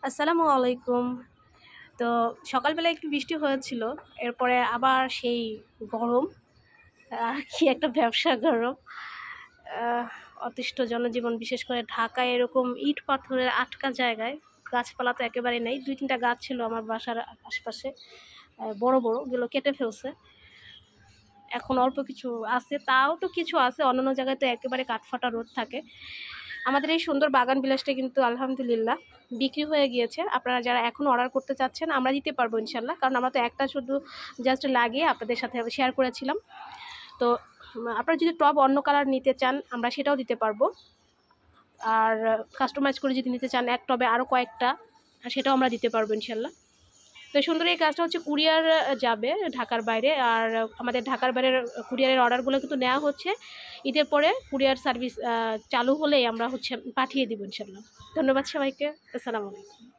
আসসালামু আলাইকুম। তো সকালবেলা একটু বৃষ্টি হয়েছিল, এরপরে আবার সেই গরম। কি একটা ব্যবসা গরম। আহ, অতিষ্ঠ জনজীবন, বিশেষ করে ঢাকায় এরকম ইট পাথরের আটকা জায়গায় গাছপালা তো একেবারে নেই। 2-3টা গাছ ছিল আমার বাসার আশপাশে, বড় বড়, ওগুলো কেটে ফেলছে। এখন অল্প কিছু আছে, তাও তো কিছু আছে, অন্যান্য জায়গায় তো একেবারে কাঠফাটা রোদ থাকে। আমাদের এই সুন্দর বাগান বিলাসটা কিন্তু আলহামদুলিল্লাহ বিক্রি হয়ে গিয়েছে। আপনারা যারা এখন অর্ডার করতে চাচ্ছেন আমরা দিতে পারবো ইনশাল্লাহ, কারণ আমরা তো একটা শুধু জাস্ট লাগিয়ে আপনাদের সাথে শেয়ার করেছিলাম। তো আপনারা যদি টব অন্য কালার নিতে চান আমরা সেটাও দিতে পারবো, আর কাস্টমাইজ করে যদি নিতে চান এক টবে আরও কয়েকটা, সেটাও আমরা দিতে পারবো ইনশাল্লাহ। তো সুন্দর এই কাজটা হচ্ছে কুরিয়ার যাবে ঢাকার বাইরে, আর আমাদের ঢাকার বাইরের কুরিয়ারের অর্ডারগুলো কিন্তু নেওয়া হচ্ছে। ঈদের পরে কুরিয়ার সার্ভিস চালু হলেই আমরা পাঠিয়ে দিব ইনশাল্লাহ। ধন্যবাদ সবাইকে। আসসালামু আলাইকুম।